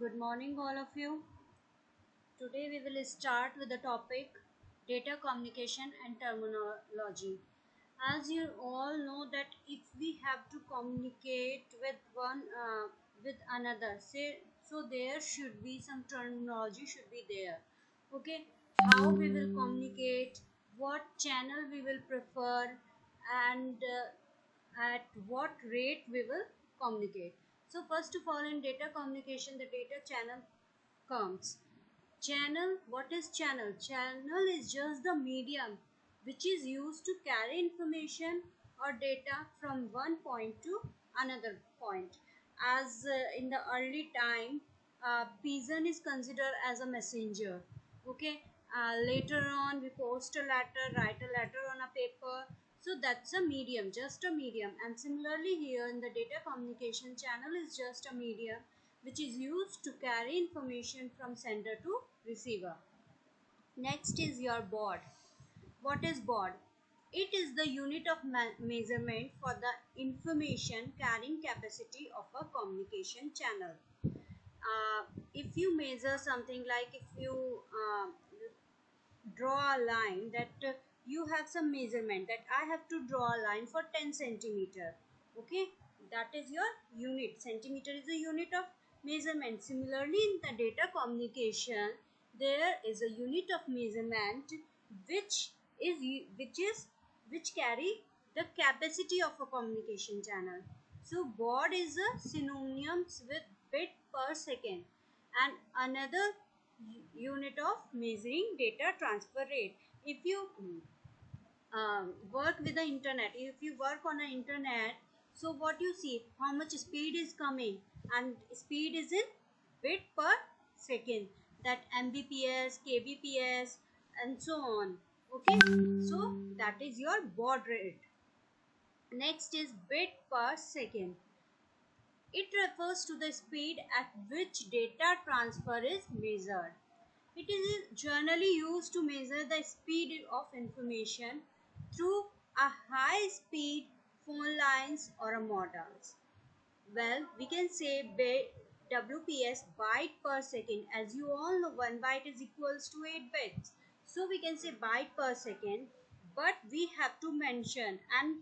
Good morning, all of you. Today we will start with the topic data communication and terminology. As you all know that if we have to communicate with with another, say so there should be some terminology should be there. Okay, how we will communicate, what channel we will prefer, and at what rate we will communicate. So first of all, in data communication, the data channel comes. Channel, what is channel? Channel is just the medium which is used to carry information or data from one point to another point. As in the early time, pigeon is considered as a messenger. Okay, later on we post a letter, write a letter on a paper. So that's a medium, just a medium. And similarly here in the data communication, channel is just a medium which is used to carry information from sender to receiver. Next is your baud. What is baud? It is the unit of measurement for the information carrying capacity of a communication channel. If you measure something, like if you draw a line that you have some measurement that I have to draw a line for 10 centimeter. Okay, that is your unit. Centimeter is a unit of measurement. Similarly, in the data communication, there is a unit of measurement which is which carry the capacity of a communication channel. So baud is a synonyms with bit per second, and another unit of measuring data transfer rate. If you work with the internet, if you work on the internet, so what you see, how much speed is coming, and speed is in bit per second, that mbps, kbps, and so on. Okay, so that is your baud rate. Next is bit per second. It refers to the speed at which data transfer is measured. It is generally used to measure the speed of information through a high speed phone lines or modems. Well, we can say WPS, byte per second. As you all know, 1 byte is equals to 8 bits. So we can say byte per second, but we have to mention, and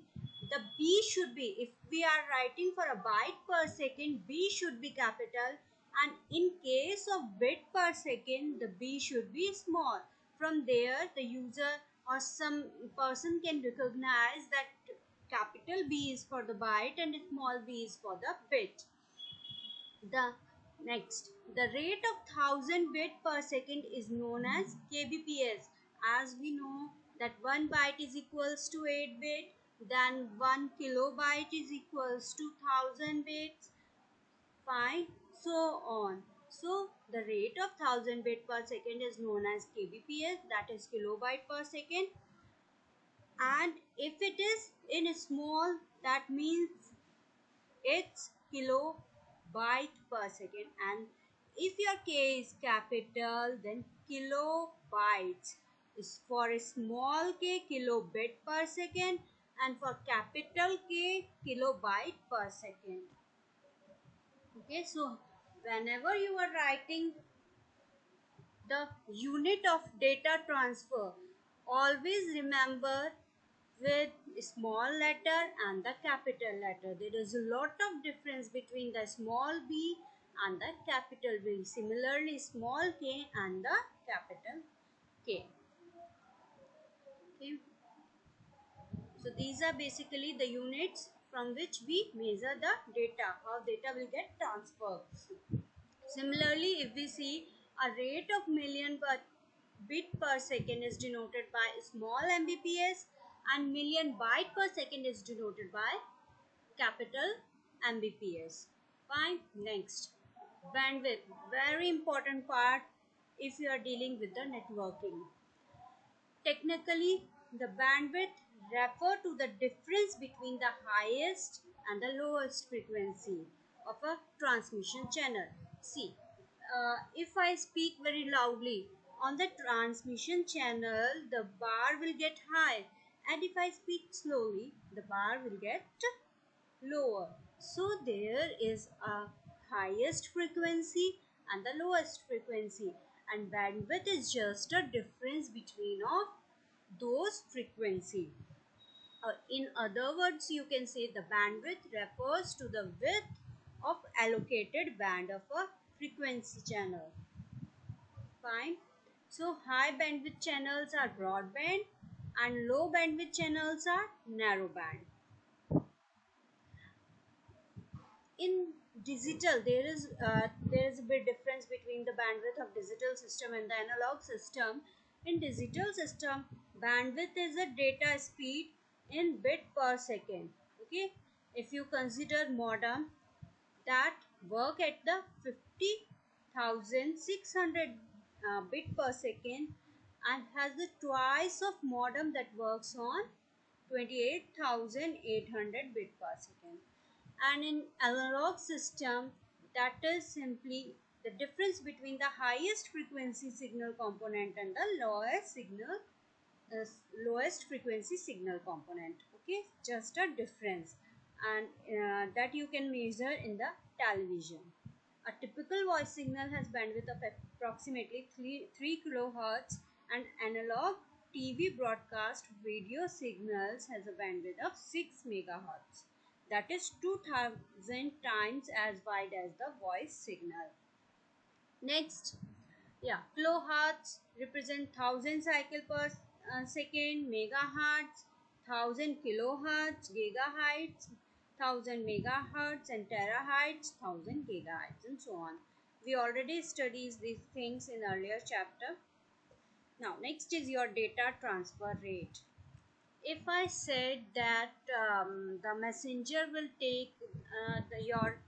the B should be, if we are writing for a byte per second, B should be capital, and in case of bit per second, the B should be small. From there, the user or some person can recognize that capital B is for the byte and small b is for the bit. The next, the rate of 1000 bit per second is known as kbps. As we know that 1 byte is equals to 8 bit, then 1 kilobyte is equals to 1000 bits. Fine, so on. So the rate of 1000 bit per second is known as kbps, that is kilobyte per second. And if it is in small, that means it's kilobyte per second. And if your k is capital, then kilobytes is for a small k, kilobit per second, and for capital K, kilobyte per second. Okay, so whenever you are writing the unit of data transfer, always remember with small letter and the capital letter. There is a lot of difference between the small b and the capital B. Similarly, small k and the capital K. Okay. So these are basically the units from which we measure the data, how data will get transferred. Similarly, if we see a rate of million per bit per second is denoted by small mbps, and million byte per second is denoted by capital mbps. Fine. Next, bandwidth, very important part if you are dealing with the networking. Technically, the bandwidth refer to the difference between the highest and the lowest frequency of a transmission channel. See, if I speak very loudly on the transmission channel, the bar will get high, and if I speak slowly, the bar will get lower. So there is a highest frequency and the lowest frequency, and bandwidth is just a difference between of those frequency. In other words, you can say the bandwidth refers to the width of allocated band of a frequency channel. Fine. So high bandwidth channels are broadband and low bandwidth channels are narrowband. In digital, there is a big difference between the bandwidth of digital system and the analog system. In digital system, bandwidth is a data speed in bit per second. Okay, if you consider modem that work at the 50,600 bit per second and has the twice of modem that works on 28,800 bit per second. And in analog system, that is simply the difference between the highest frequency signal component and the uh, lowest frequency signal component. Okay, just a difference, and that you can measure in the television. A typical voice signal has bandwidth of approximately 3 kilohertz, and analog TV broadcast video signals has a bandwidth of 6 megahertz. That is 2000 times as wide as the voice signal. Next, yeah, kilohertz represent 1000 cycle per second, megahertz 1000 kilohertz, gigahertz 1000 megahertz, and terahertz 1000 gigahertz, and so on. We already studied these things in earlier chapter. Now next is your data transfer rate. If I said that the messenger will take your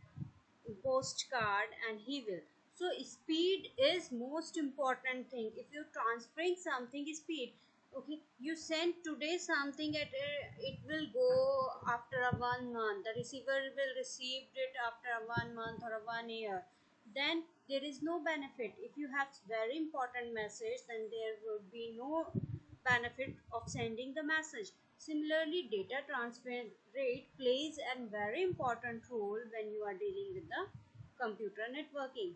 postcard and he will, so speed is most important thing. If you transferring something, speed. Okay, you send today something at it will go after a 1 month, the receiver will receive it after a 1 month or a 1 year, then there is no benefit. If you have very important message, then there would be no benefit of sending the message. Similarly, data transfer rate plays a very important role when you are dealing with the computer networking,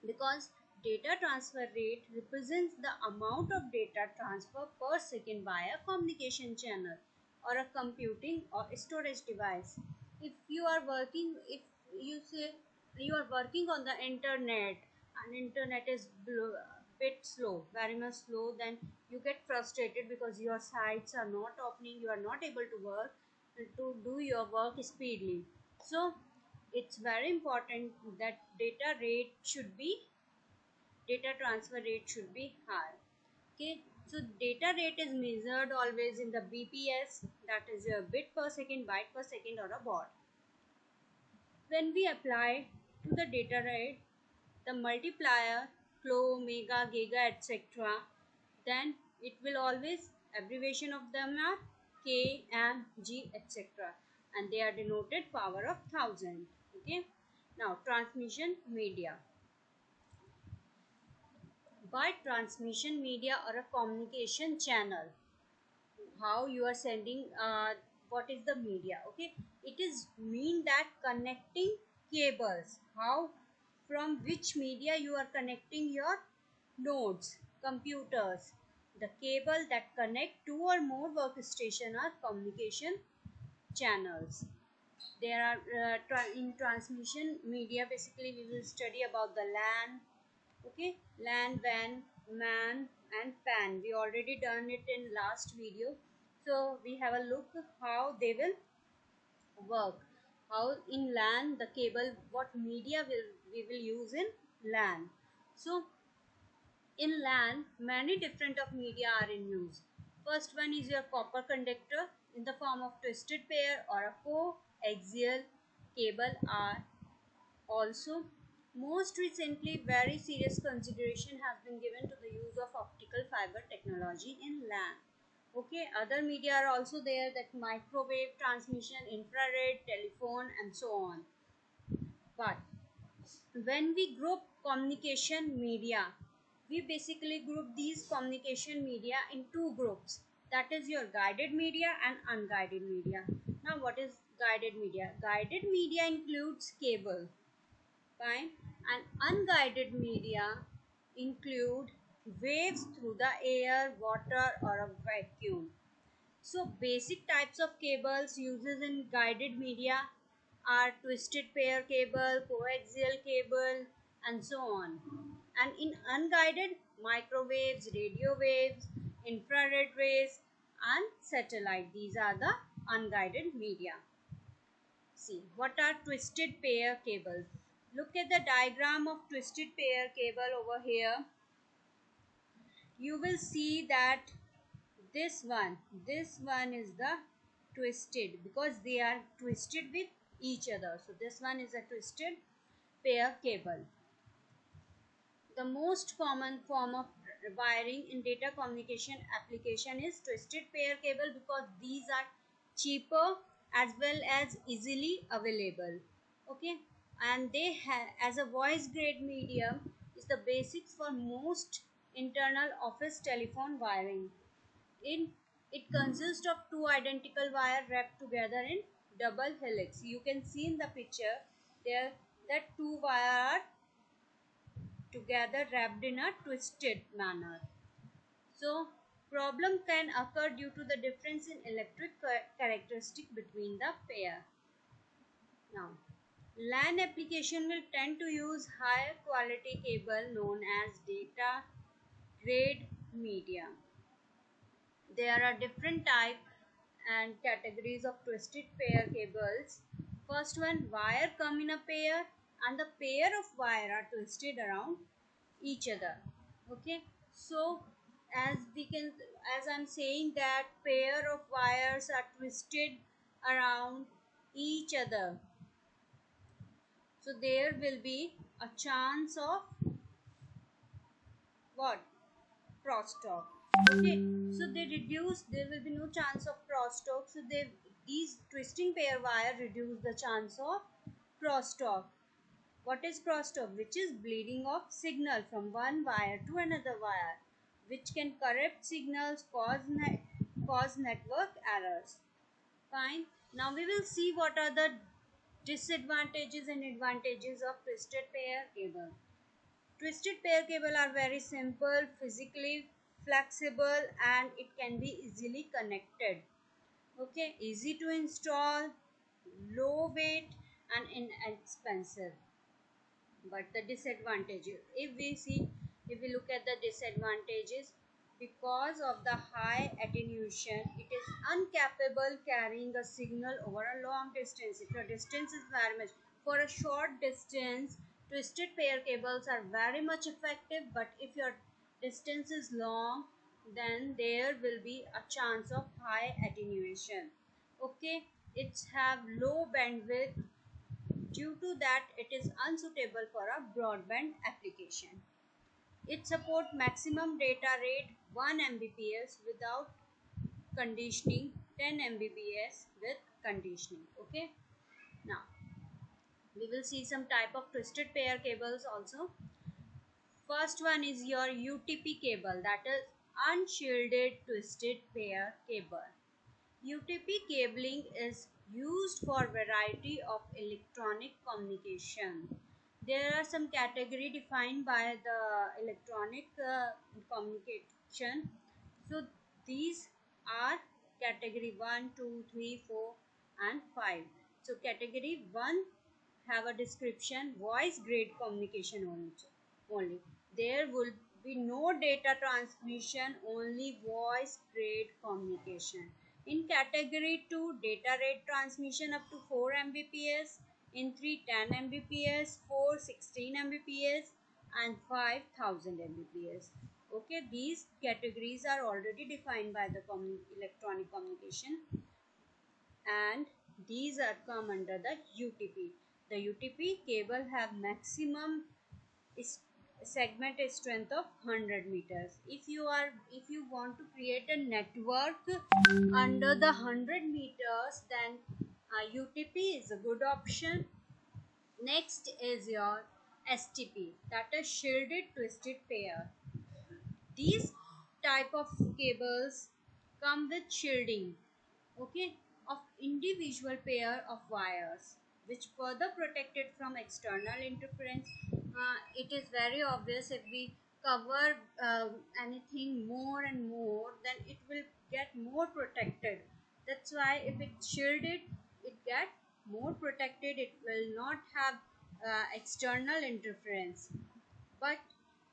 because data transfer rate represents the amount of data transfer per second by a communication channel or a computing or storage device. If you are working, if you say you are working on the internet and internet is bit slow, very much slow, then you get frustrated because your sites are not opening, you are not able to do your work speedily. So it's very important that data transfer rate should be high. Okay, so data rate is measured always in the bps, that is a bit per second, byte per second, or a baud. When we apply to the data rate the multiplier, kilo, mega, giga, etc., then it will always, abbreviation of them are k, m, g, etc., and they are denoted power of 1000. Okay, now transmission media. By transmission media or a communication channel, how you are sending, what is the media? Okay, it is mean that connecting cables, how, from which media you are connecting your nodes, computers. The cable that connect two or more workstation are communication channels. There are in transmission media, basically we will study about the LAN. Okay, LAN, WAN, MAN, and PAN. We already done it in last video, so we have a look how they will work. How in LAN the cable, what media will we will use in LAN. So in LAN, many different of media are in use. First one is your copper conductor in the form of twisted pair or a coaxial cable are also. Most recently, very serious consideration has been given to the use of optical fiber technology in LAN. Okay, other media are also there, that microwave transmission, infrared, telephone, and so on. But when we group communication media, we basically group these communication media in two groups, that is your guided media and unguided media. Now what is guided media? Guided media includes cable. Fine. And unguided media include waves through the air, water, or a vacuum. So basic types of cables uses in guided media are twisted pair cable, coaxial cable, and so on. And in unguided, microwaves, radio waves, infrared rays, and satellite. These are the unguided media. See, what are twisted pair cables? Look at the diagram of twisted pair cable over here. You will see that this one is the twisted because they are twisted with each other. So this one is a twisted pair cable. The most common form of wiring in data communication application is twisted pair cable because these are cheaper as well as easily available. Okay, and they have as a voice grade medium is the basics for most internal office telephone wiring. In it consists of two identical wires wrapped together in double helix. You can see in the picture there that two wires are together wrapped in a twisted manner. So problem can occur due to the difference in electric characteristic between the pair. Now, LAN application will tend to use higher quality cable known as data grade media. There are different type and categories of twisted pair cables. First one, wire come in a pair and the pair of wire are twisted around each other. Okay, so as we can as I'm saying that pair of wires are twisted around each other, so there will be a chance of what? Crosstalk. Okay, so they reduce, there will be no chance of crosstalk, so these twisting pair wire reduce the chance of crosstalk. What is crosstalk? Which is bleeding of signal from one wire to another wire, which can corrupt signals, cause network errors. Fine. Now we will see what are the disadvantages and advantages of twisted pair cable. Twisted pair cable are very simple, physically flexible, and it can be easily connected. Okay, easy to install, low weight, and inexpensive. But the disadvantages, if we look at the disadvantages, because of the high attenuation, it is incapable carrying a signal over a long distance. If your distance is very much, for a short distance, twisted pair cables are very much effective, but if your distance is long, then there will be a chance of high attenuation. Okay, it's have low bandwidth. Due to that, it is unsuitable for a broadband application. It supports maximum data rate 1 Mbps without conditioning, 10 Mbps with conditioning. Okay. Now, we will see some type of twisted pair cables also. First one is your UTP cable, that is unshielded twisted pair cable. UTP cabling is used for variety of electronic communication. There are some category defined by the electronic communication. So these are category 1, 2, 3, 4 and 5. So category 1 have a description voice grade communication only. There will be no data transmission, only voice grade communication. In category 2, data rate transmission up to 4 Mbps, in 3 10 Mbps, 4 16 Mbps and 5000 Mbps. Okay, these categories are already defined by the electronic communication, and these are come under the UTP. The UTP cable have maximum segment segment strength of 100 meters. If you want to create a network under the 100 meters, then UTP is a good option. Next is your STP, that is shielded twisted pair. These type of cables come with shielding, okay, of individual pair of wires which further protect it from external interference. It is very obvious if we cover anything more and more, then it will get more protected. That's why if it's shielded, it get more protected. It will not have external interference. But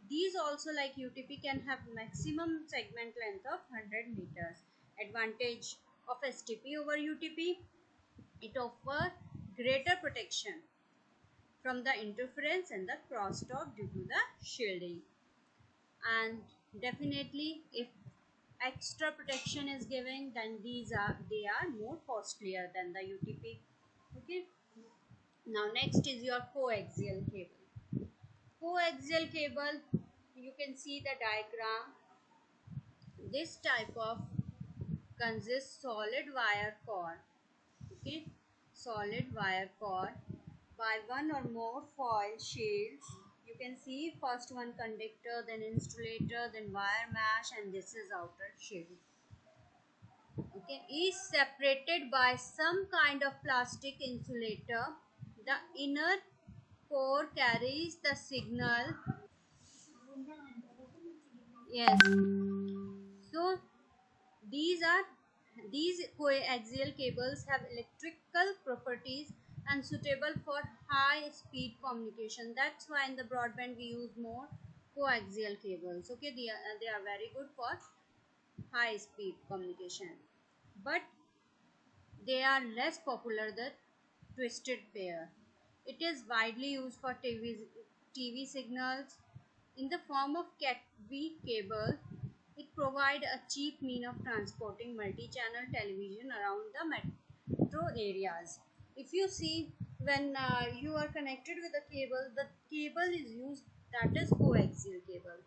these also, like UTP, can have maximum segment length of 100 meters. Advantage of STP over UTP: it offers greater protection from the interference and the crosstalk due to the shielding. And definitely, if extra protection is given, then they are more costlier than the UTP. Okay. Now next is your coaxial cable. Coaxial cable, you can see the diagram. This type of consists solid wire cord. Okay, solid wire cord by one or more foil shields. You can see first one conductor, then insulator, then wire mesh, and this is outer shield. Okay, is separated by some kind of plastic insulator. The inner core carries the signal. Yes. So these are these coaxial cables have electrical properties and suitable for high speed communication. That's why in the broadband we use more coaxial cables. Okay, they are very good for high speed communication. But they are less popular than twisted pair. It is widely used for TV signals in the form of Cat-V cable. It provides a cheap mean of transporting multi-channel television around the metro areas. If you see, when you are connected with a cable, the cable is used, that is coaxial cable.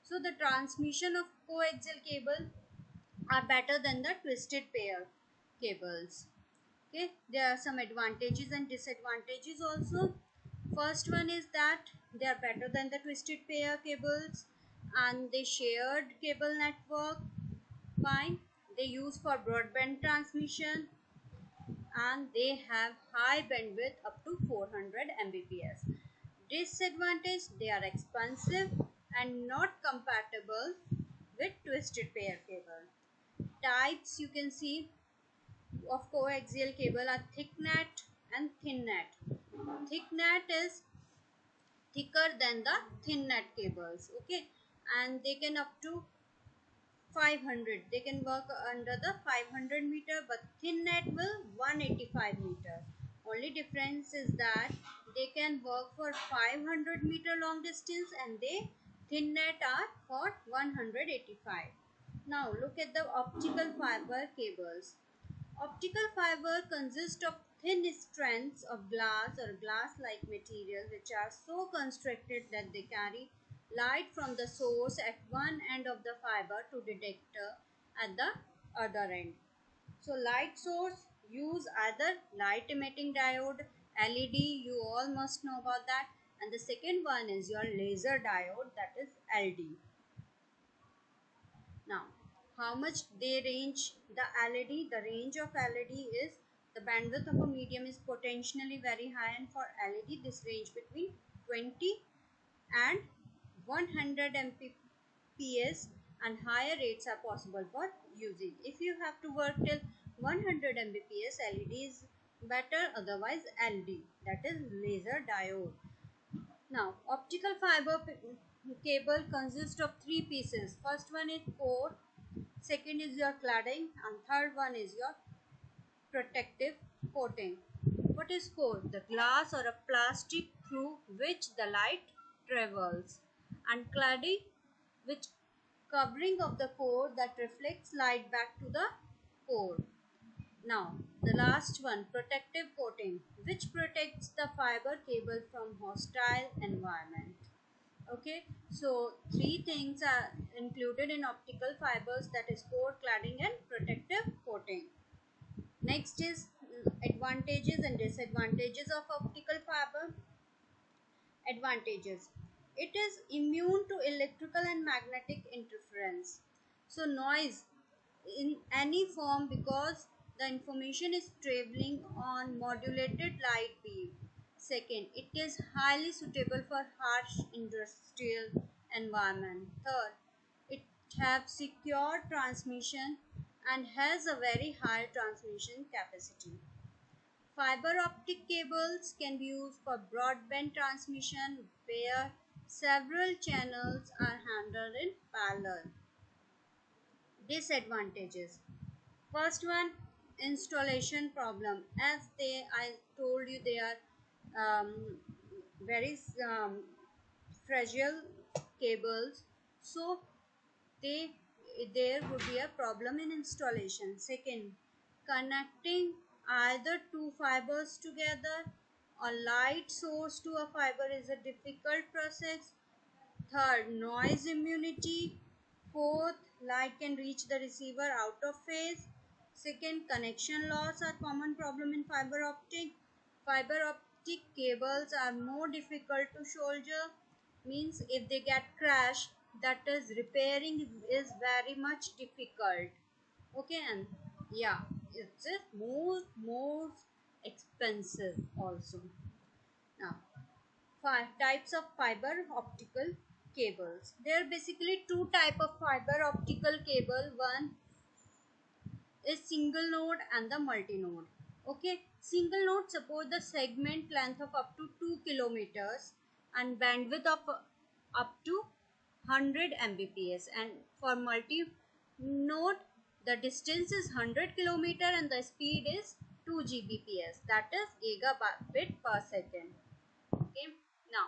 So the transmission of coaxial cable are better than the twisted pair cables. Okay, there are some advantages and disadvantages also. First one is that they are better than the twisted pair cables, and they shared cable network. Fine, they use for broadband transmission, and they have high bandwidth up to 400 Mbps. Disadvantage: they are expensive and not compatible with twisted pair cable. Types you can see of coaxial cable are thick net and thin net. Thick net is thicker than the thin net cables. Okay, and they can up to 500. They can work under the 500 meter, but thin net will 185 meter. Only difference is that they can work for 500-meter long distance, and they thin net are for 185. Now look at the optical fiber cables. Optical fiber consists of thin strands of glass or glass-like material which are so constructed that they carry light from the source at one end of the fiber to detector at the other end. So light source use either light emitting diode, LED, you all must know about that, and the second one is your laser diode, that is LD. Now, how much they range the LED? The range of LED is, the bandwidth of a medium is potentially very high, and for LED this range between 20 and 100 Mbps, and higher rates are possible for using. If you have to work till 100 Mbps, LED is better, otherwise LD, that is laser diode. Now, optical fiber cable consists of three pieces. First one is core, second is your cladding, and third one is your protective coating. What is core? The glass or a plastic through which the light travels, and cladding, which covering of the core that reflects light back to the core. Now, the last one, protective coating, which protects the fiber cable from hostile environment. Okay, so three things are included in optical fibers, that is core, cladding, and protective coating. Next is advantages and disadvantages of optical fiber. Advantages: it is immune to electrical and magnetic interference. So noise in any form, because the information is traveling on modulated light beam. Second, it is highly suitable for harsh industrial environment. Third, it have secure transmission and has a very high transmission capacity. Fiber optic cables can be used for broadband transmission where several channels are handled in parallel. Disadvantages. First one, installation problem. As I told you, they are um, very fragile cables, so they there would be a problem in installation. Second, connecting either two fibers together or light source to a fiber is a difficult process. Third, noise immunity. Fourth, light can reach the receiver out of phase. Second, connection loss are common problem in fiber optic. Fiber optic cables are more difficult to solder. Means if they get crashed, that is repairing is very much difficult. Okay, and yeah, it's just more expensive also. Now, five types of fiber optical cables. There are basically two type of fiber optical cable. One is single node and the multi node. Okay, single node support the segment length of up to 2 kilometers and bandwidth of up to 100 mbps, and for multi node the distance is 100 kilometer and the speed is 2 gbps, that is gigabit per second. Okay, now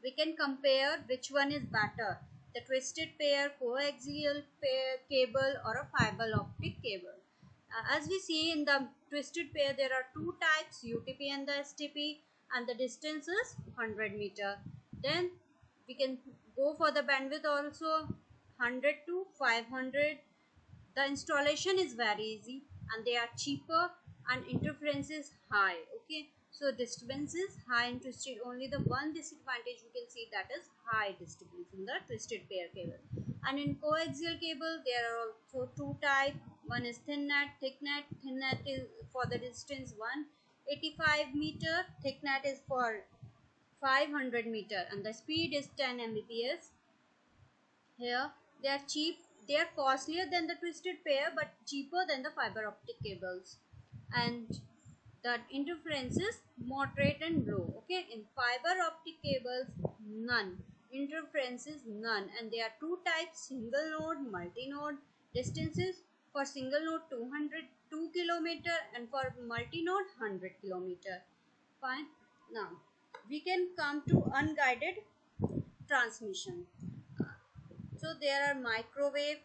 we can compare which one is better, the twisted pair, coaxial pair cable or a fiber optic cable. As we see in the twisted pair, there are two types, UTP and the STP, and the distance is 100 meter. Then we can go for the bandwidth also, 100 to 500. The installation is very easy and they are cheaper and interference is high. Okay, so disturbance is high in twisted. Only the one disadvantage we can see, that is high disturbance in the twisted pair cable. And in coaxial cable there are also two type. One is thin net, thick net. Thin net is for the distance 185 meter, thick net is for 500 meter, and the speed is 10 mbps. Here they are cheap, they are costlier than the twisted pair but cheaper than the fiber optic cables, and the interference is moderate and low. Okay, in fiber optic cables none, interference is none, and there are two types, single node, multi node. Distances for single node 202 kilometer and for multi node 100 kilometer. Fine. Now we can come to unguided transmission. So there are microwave,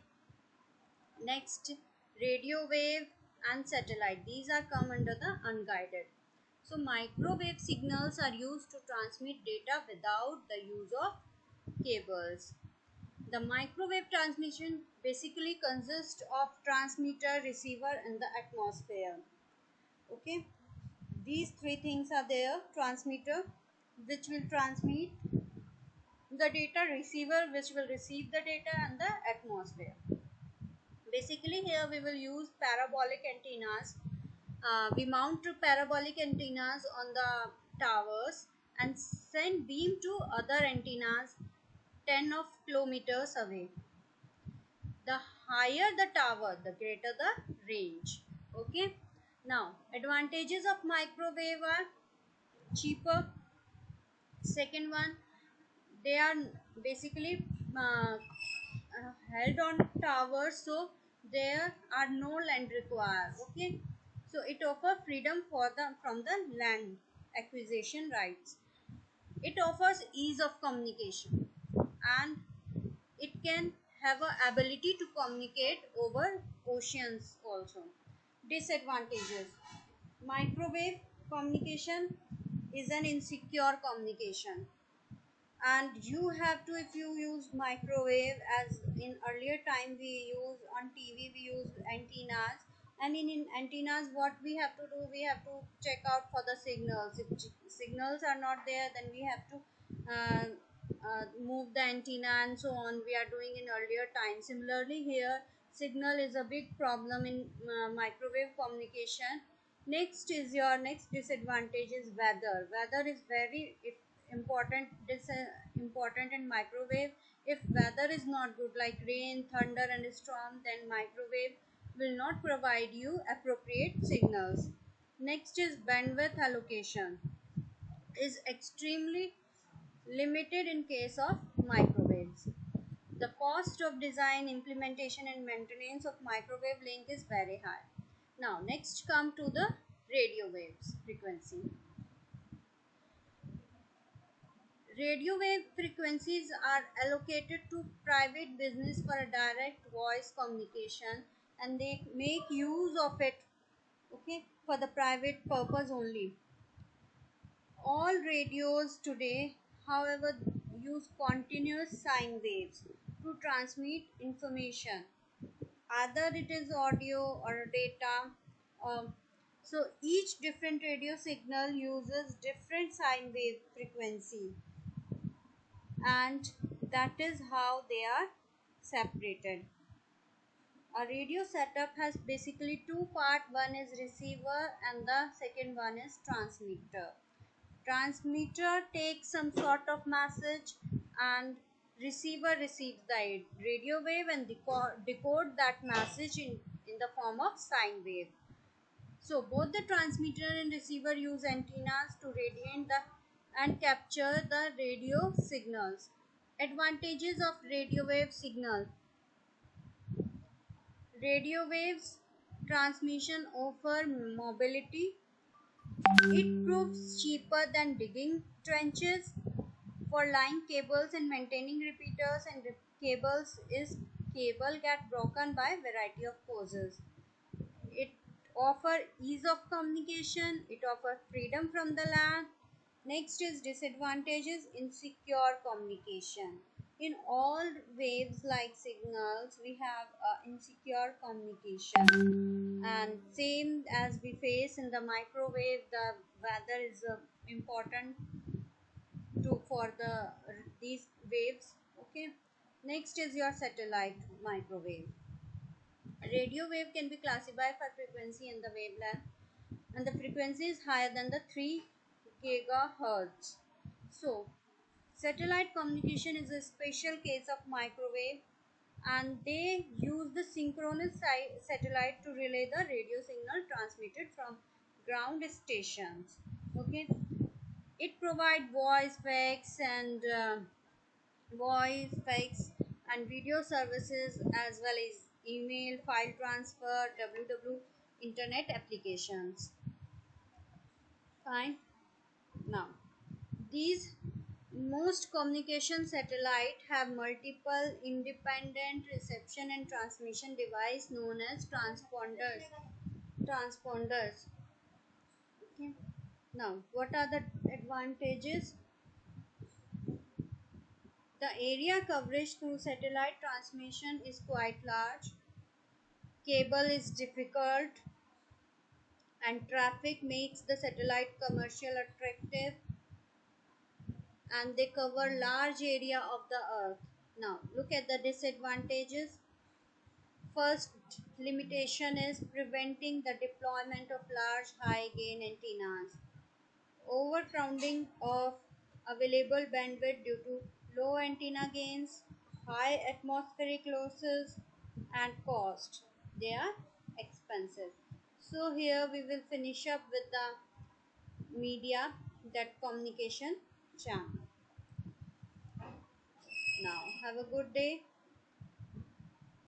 next radio wave and satellite. These are come under the unguided. So microwave signals are used to transmit data without the use of cables. The microwave transmission basically consists of transmitter, receiver and the atmosphere. Okay, these three things are there. Transmitter which will transmit the data, receiver which will receive the data, and the atmosphere. Basically here we will use parabolic antennas. We mount parabolic antennas on the towers and send beam to other antennas 10 of kilometers away. The higher the tower, the greater the range. Okay, now advantages of microwave are cheaper. Second one, they are basically held on towers, so there are no land required. Okay, so it offers freedom for the from the land acquisition rights. It offers ease of communication and it can have a ability to communicate over oceans also. Disadvantages: microwave communication is an insecure communication, and you have to, if you use microwave, as in earlier time we use on TV, we use antennas, and in antennas what we have to do, we have to check out for the signals. If signals are not there, then we have to move the antenna and so on, we are doing in earlier time. Similarly here, signal is a big problem in microwave communication. Next is your next disadvantage is weather. Weather is very important important in microwave. If weather is not good like rain, thunder and storm, then microwave will not provide you appropriate signals. Next is bandwidth allocation is extremely limited in case of microwaves. The cost of design, implementation and maintenance of microwave link is very high. Now next come to the radio waves frequency. Radio wave frequencies are allocated to private business for a direct voice communication, and they make use of it, okay, for the private purpose only. All radios today, however, use continuous sine waves to transmit information, either it is audio or data. Um, so each different radio signal uses different sine wave frequency, and that is how they are separated. A radio setup has basically two parts. One is receiver and the second one is transmitter. Transmitter takes some sort of message and receiver receives the radio wave and decode that message in the form of sine wave. So both the transmitter and receiver use antennas to radiate the and capture the radio signals. Advantages of radio wave signal. Radio waves transmission offer mobility. It proves cheaper than digging trenches for line cables and maintaining repeaters and cables is cable get broken by variety of causes. It offer ease of communication. It offer freedom from the land. Next is disadvantages, insecure communication. In all waves like signals, we have insecure communication, and same as we face in the microwave, the weather is important to for these waves. Okay. Next is your satellite microwave. Radio wave can be classified by frequency and the wavelength, and the frequency is higher than the 3 gigahertz. So, satellite communication is a special case of microwave, and they use the synchronous satellite to relay the radio signal transmitted from ground stations. Okay, it provides voice fax and video services as well as email, file transfer, www internet applications. Fine. Now these most communication satellite have multiple independent reception and transmission device known as transponders. Transponders. Okay. Now, what are the advantages? The area coverage through satellite transmission is quite large. Cable is difficult, and traffic makes the satellite commercial attractive, and they cover large area of the earth. Now, look at the disadvantages. First limitation is preventing the deployment of large high gain antennas. Overcrowding of available bandwidth due to low antenna gains, high atmospheric losses, and cost. They are expensive. So here we will finish up with the media, that communication channel. Now have a good day.